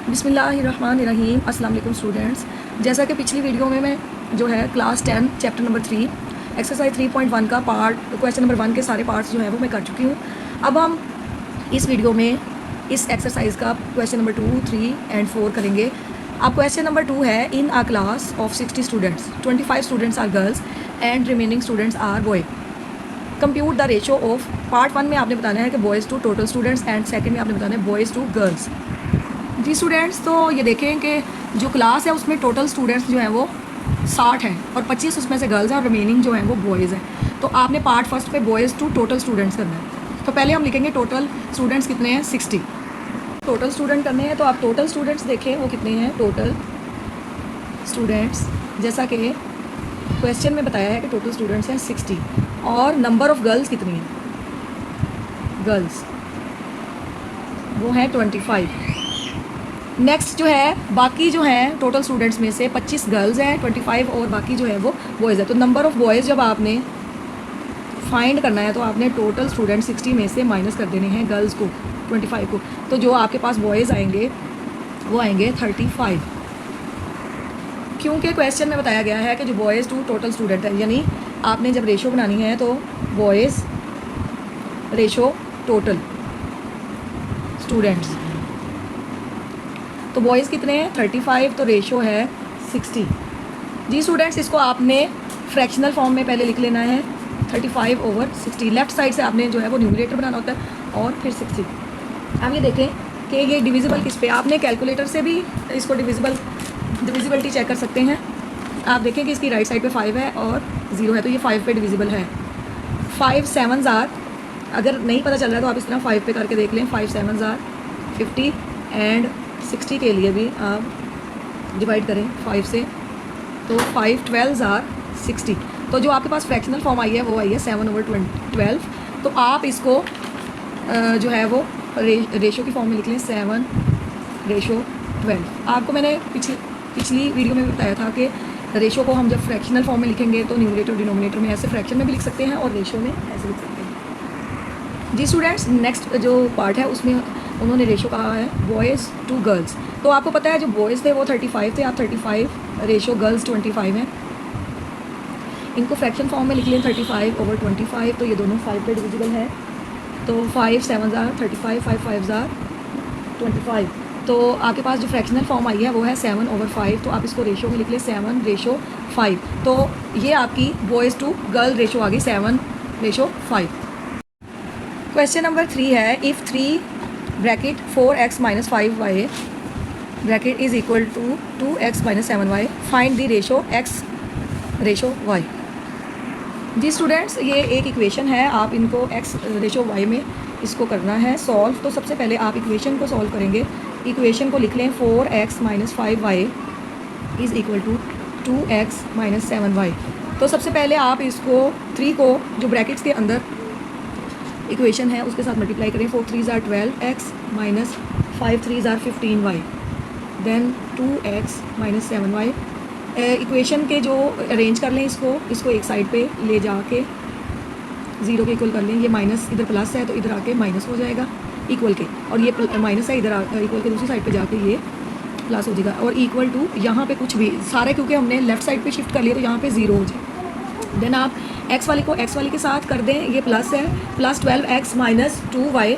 बिस्मिल्लाहिर्रहमानिर्रहीम। अस्सलाम वालेकुम स्टूडेंट्स। जैसा कि पिछली वीडियो में मैं जो है क्लास 10 चैप्टर नंबर 3 एक्सरसाइज 3.1 का पार्ट क्वेश्चन नंबर 1 के सारे पार्ट्स जो है वो मैं कर चुकी हूँ। अब हम इस वीडियो में इस एक्सरसाइज का क्वेश्चन नंबर 2, 3 एंड 4 करेंगे। अब क्वेश्चन नंबर 2 है, in a class of 60 students 25 students are girls and remaining students are boy. Compute the ratio of. Part 1 में आपने बताना है कि boys to total students and second में आपने बताना है बॉयज़ टू गर्ल्स। जी स्टूडेंट्स, तो ये देखें कि जो क्लास है उसमें टोटल स्टूडेंट्स जो हैं वो 60 हैं और 25 उसमें से गर्ल्स हैं और रिमेनिंग जो हैं वो बॉयज़ हैं। तो आपने पार्ट फर्स्ट पे बॉयज़ टू टोटल स्टूडेंट्स करना है। तो पहले हम लिखेंगे टोटल स्टूडेंट्स कितने हैं, 60 टोटल स्टूडेंट करने हैं। तो आप टोटल स्टूडेंट्स देखें वो कितने हैं। टोटल स्टूडेंट्स जैसा कि क्वेश्चन में बताया है कि टोटल स्टूडेंट्स हैं 60 और नंबर ऑफ़ गर्ल्स कितनी है, गर्ल्स वो हैं 25। नेक्स्ट जो है बाकी जो हैं टोटल स्टूडेंट्स में से 25 गर्ल्स हैं, 25 और बाकी जो है वो बॉयज़ है। तो नंबर ऑफ़ बॉयज़ जब आपने फाइंड करना है तो आपने टोटल स्टूडेंट 60 में से माइनस कर देने हैं गर्ल्स को, 25 को। तो जो आपके पास बॉयज़ आएंगे वो आएंगे 35, क्योंकि क्वेश्चन में बताया गया है कि जो बॉयज़ टू टोटल स्टूडेंट है, यानी आपने जब रेशो बनानी है तो बॉयज़ रेशो टोटल स्टूडेंट्स। तो बॉयज़ कितने हैं 35, तो रेशो है 60। जी स्टूडेंट्स, इसको आपने फ्रैक्शनल फॉर्म में पहले लिख लेना है 35/60। लेफ़्ट साइड से आपने जो है वो न्यूमरेटर बनाना होता है और फिर 60। अब ये देखें कि ये डिविजिबल किस पे, आपने कैलकुलेटर से भी इसको डिविजिबिलिटी चेक कर सकते हैं। आप देखें कि इसकी राइट साइड पे 5 है और 0 है, तो ये 5 पे डिविजिबल है। 5 7s आर, अगर नहीं पता चल रहा है तो आप इस तरह 5 पे करके देख लें। 5 7s आर 50 एंड 60 के लिए भी आप डिवाइड करें 5 से, तो 5 12s आर 60। तो जो आपके पास फ्रैक्शनल फॉर्म आई है वो आई है 7/12। तो आप इसको जो है वो रेशो की फॉर्म में लिख लें 7/12। आपको मैंने पिछली वीडियो में बताया था कि रेशो को हम जब फ्रैक्शनल फॉर्म में लिखेंगे तो न्यूमरेटर डिनोमिनेटर में ऐसे फ्रैक्शन में भी लिख सकते हैं और रेशो में ऐसे लिख सकते हैं। जी स्टूडेंट्स, नेक्स्ट जो पार्ट है उसमें उन्होंने रेशो कहा है बॉयज़ टू गर्ल्स। तो आपको पता है जो बॉयज़ थे वो 35 थे, आप 35 रेशो गर्ल्स 25 हैं। इनको फ्रैक्शन फॉर्म में लिख लें 35/25। तो ये दोनों 5 पे डिविजिबल है। तो 5 7s आर 35, 5 5s आर 25। तो आपके पास जो फ्रैक्शनल फॉर्म आई है वो है 7/5। तो आप इसको रेशो में लिख लें 7/5। तो ये आपकी बॉयज़ टू गर्ल रेशो आ गई 7/5। क्वेश्चन नंबर 3 है, if 3 bracket 4x - 5y bracket is equal to 2x - 7y, find the ratio x ratio y। जी स्टूडेंट्स, ये एक इक्वेशन है, आप इनको x रेशो y में इसको करना है सॉल्व। तो सबसे पहले आप इक्वेशन को सॉल्व करेंगे। इक्वेशन को लिख लें 4x - 5y is equal to 2x - 7y। तो सबसे पहले आप इसको 3 को जो ब्रैकेट्स के अंदर इक्वेशन है उसके साथ मल्टीप्लाई करें। 4 3s are 12x minus 5 3s are 15y then 2x - 7y। Equation के जो अरेंज कर लें इसको एक साइड पे ले जाके 0 के इक्वल कर लें। ये माइनस इधर प्लस है तो इधर आके माइनस हो जाएगा इक्वल के, और ये माइनस है इधर इक्वल के दूसरी साइड पे जाके ये प्लस हो जाएगा। और इक्वल टू यहाँ पे कुछ भी सारे क्योंकि हमने लेफ़्ट साइड पे शिफ्ट कर लिया तो यहाँ पे 0 हो जाए। देन आप x वाले को x वाले के साथ कर दें, ये प्लस है, plus 12x minus 2y।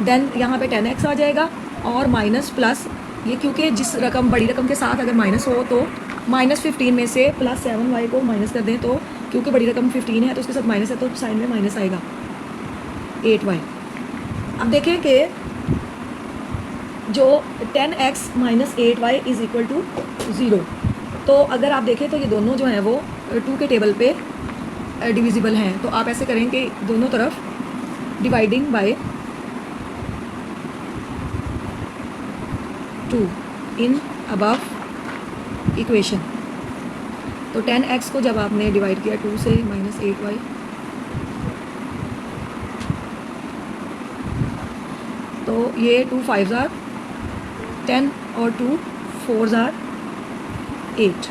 Then यहाँ पे 10x आ जाएगा और माइनस प्लस ये, क्योंकि जिस रकम बड़ी रकम के साथ अगर माइनस हो तो -15 में से प्लस 7y को माइनस कर दें, तो क्योंकि बड़ी रकम 15 है तो उसके साथ माइनस है तो साइन में माइनस आएगा 8y। अब देखें कि जो 10x - 8y is equal to 0। तो अगर आप देखें तो ये दोनों जो हैं वो 2 के टेबल पे डिविजिबल हैं। तो आप ऐसे करें कि दोनों तरफ dividing by 2 in above equation. तो 10x को जब आपने डिवाइड किया 2 से -8y, तो ये 2 5s आर 10 और 2 4s आर 8,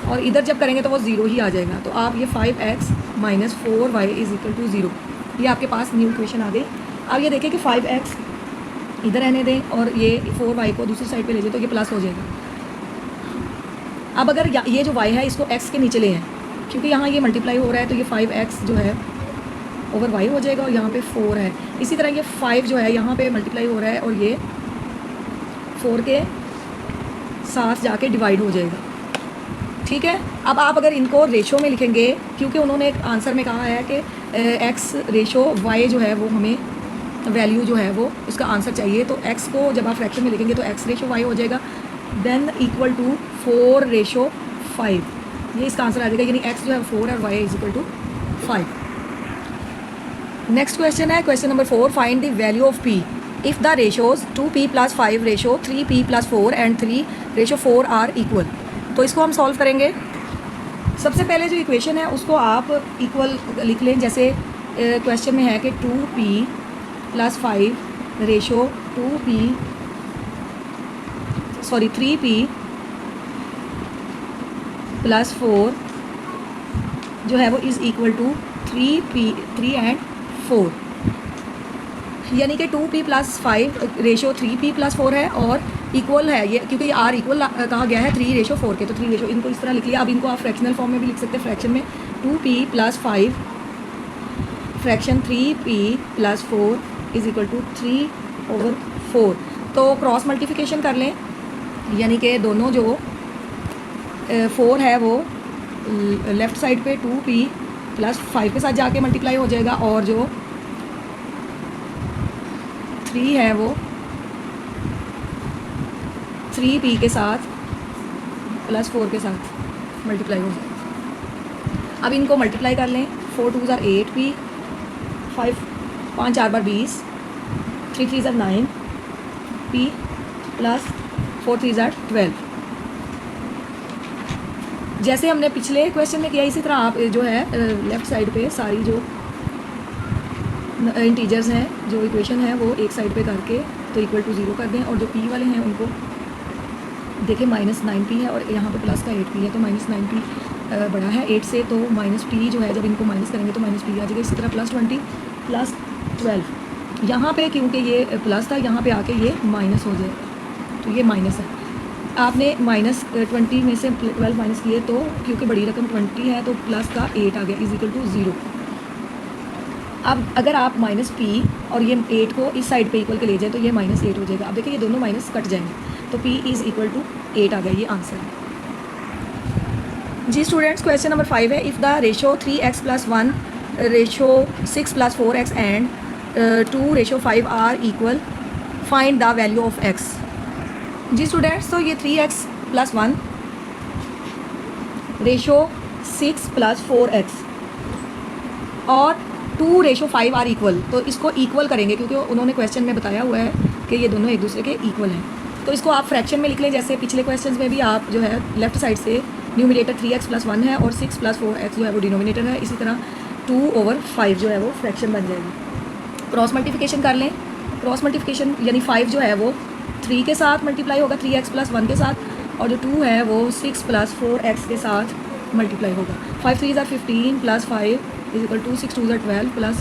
और इधर जब करेंगे तो वो 0 ही आ जाएगा। तो आप ये 5x - 4y is equal to 0, ये आपके पास न्यू इक्वेशन आ गई। अब ये देखें कि 5x इधर रहने दें और ये 4y को दूसरी साइड पे ले जाए तो ये प्लस हो जाएगा। अब अगर ये जो y है इसको x के नीचे ले आए, क्योंकि यहाँ ये मल्टीप्लाई हो रहा है तो ये 5x जो है ओवर y हो जाएगा और यहाँ पे 4 है। इसी तरह ये 5 जो है यहाँ पे मल्टीप्लाई हो रहा है और ये 4 के साथ जाके डिवाइड हो जाएगा। ठीक है, अब आप अगर इनको रेशो में लिखेंगे, क्योंकि उन्होंने एक आंसर में कहा है कि x रेशो y जो है वो हमें वैल्यू जो है वो उसका आंसर चाहिए, तो x को जब आप फ्रैक्शन में लिखेंगे तो x रेशो y हो जाएगा, देन इक्वल टू 4 रेशो 5, ये इसका आंसर आ जाएगा, यानी x जो है 4 और y is equal to 5। Next question है question number 4, find the value of p if the ratios 2p + 5 ratio 3p + 4 and 3 ratio 4 are equal. तो इसको हम सॉल्व करेंगे। सबसे पहले जो इक्वेशन है उसको आप इक्वल लिख लें, जैसे क्वेश्चन में है कि 2p + 5 रेशो 3p + 4 जो है वो इज़ इक्वल टू 3 एंड 4, यानी कि 2p + 5 रेशो 3p + 4 है और इक्वल है ये, क्योंकि ये आर इक्वल कहा गया है 3 रेशो 4 के, तो 3 रेशो इनको इस तरह लिख लिया। अब इनको आप फ्रैक्शनल फॉर्म में भी लिख सकते हैं। फ्रैक्शन में 2p + 5 fraction 3p + 4 is equal to 3/4। तो क्रॉस मल्टीप्लिकेशन कर लें, यानी कि दोनों जो 4 है वो लेफ़्ट साइड पे 2p + 5 के साथ जाके मल्टीप्लाई हो जाएगा और जो 3 है वो 3p के साथ + 4 के साथ मल्टीप्लाई हो जाएगा। अब इनको मल्टीप्लाई कर लें, 4 2 = 8p, 5 4 × 20, 3 3 = 9p + 4 3 = 12। जैसे हमने पिछले क्वेश्चन में किया इसी तरह आप जो है लेफ़्ट साइड पे सारी जो इंटीजर्स हैं, जो इक्वेशन है वो एक साइड पे करके तो इक्वल टू 0 कर दें, और जो p वाले हैं उनको देखें -9p है और यहाँ पे प्लस का 8p है, तो -9p बड़ा है 8 से, तो -p जो है जब इनको माइनस करेंगे तो -p आ जाएगा। इसी तरह +20 + 12 यहाँ पे क्योंकि ये प्लस था यहाँ पे आके ये माइनस हो जाएगा, तो ये माइनस है। आपने -20 में से 12 माइनस किए तो क्योंकि बड़ी रकम 20 है तो प्लस का 8 आ गया इज़ इक्वल टू 0। अब अगर आप -p और ये 8 को इस साइड पे इक्वल के ले जाए तो ये -8 हो जाएगा। अब देखिए ये दोनों माइनस कट जाएंगे, तो p इज़ इक्वल टू 8 आ गया, ये आंसर है जी। स्टूडेंट्स क्वेश्चन नंबर 5 है, if the ratio 3x + 1 ratio 6 + 4x and 2 ratio 5 are equal, find the value of x। जी स्टूडेंट्स, तो ये 3x + 1 रेशो 6 + 4x और 2 रेशो 5 आर इक्वल, तो इसको इक्वल करेंगे क्योंकि उन्होंने क्वेश्चन में बताया हुआ है कि ये दोनों एक दूसरे के इक्वल हैं। तो इसको आप फ्रैक्शन में लिख लें, जैसे पिछले क्वेश्चंस में भी आप जो है लेफ्ट साइड से न्यूमिनेटर 3x + 1 है और 6 + 4x जो है वो डिनोमिनेटर है, इसी तरह 2/5 जो है वो फ्रैक्शन बन जाएगी। क्रॉस मल्टीप्लिकेशन कर लें, क्रॉस मल्टीप्लिकेशन यानी 5 जो है वो 3 के साथ मल्टीप्लाई होगा 3x + 1 के साथ, और जो 2 है वो 6 + 4x के साथ मल्टीप्लाई होगा। 5 3 = 15 + 5 इज इक्वल टू 6 2 = 12 +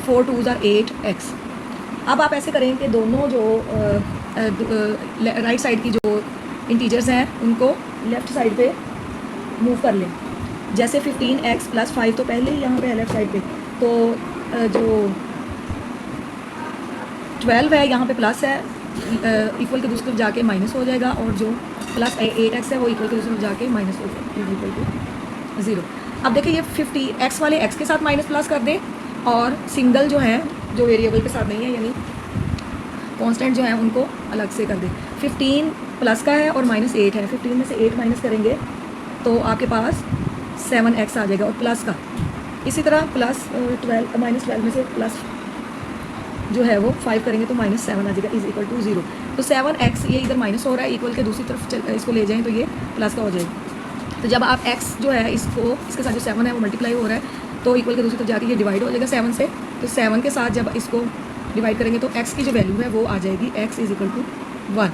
4 2 = 8x। अब आप ऐसे करें कि दोनों जो राइट साइड की जो इंटीजर्स हैं उनको लेफ़्ट साइड पे मूव कर लें। जैसे 15x + 5 तो पहले ही यहाँ पे है लेफ़्ट साइड पे, तो जो 12 है यहाँ पे प्लस है, इक्वल के दूसरी तरफ जाके माइनस हो जाएगा, और जो प्लस 8x है वो इक्वल के दूसरी तरफ जाके माइनस हो जाएगा इक्वल टू 0। अब देखिए ये 50x वाले x के साथ माइनस प्लस कर दें, और सिंगल जो है जो वेरिएबल के साथ नहीं है यानी कांस्टेंट जो है उनको अलग से कर दें। 15 प्लस का है और -8 है, 15 में से 8 माइनस करेंगे तो आपके पास 7x आ जाएगा और प्लस का। इसी तरह -12 में से प्लस जो है वो 5 करेंगे तो -7 आ जाएगा इज़ इक्वल टू 0। तो 7x ये इधर माइनस हो रहा है, इक्वल के दूसरी तरफ इसको ले जाएं तो ये प्लस का हो जाएगा। तो जब आप x जो है इसको इसके साथ जो 7 है वो मल्टीप्लाई हो रहा है तो इक्वल के दूसरी तरफ जाके ये डिवाइड हो जाएगा 7 से, तो 7 के साथ जब इसको डिवाइड करेंगे तो x की जो वैल्यू है वो आ जाएगी x इज़ इक्वल टू 1।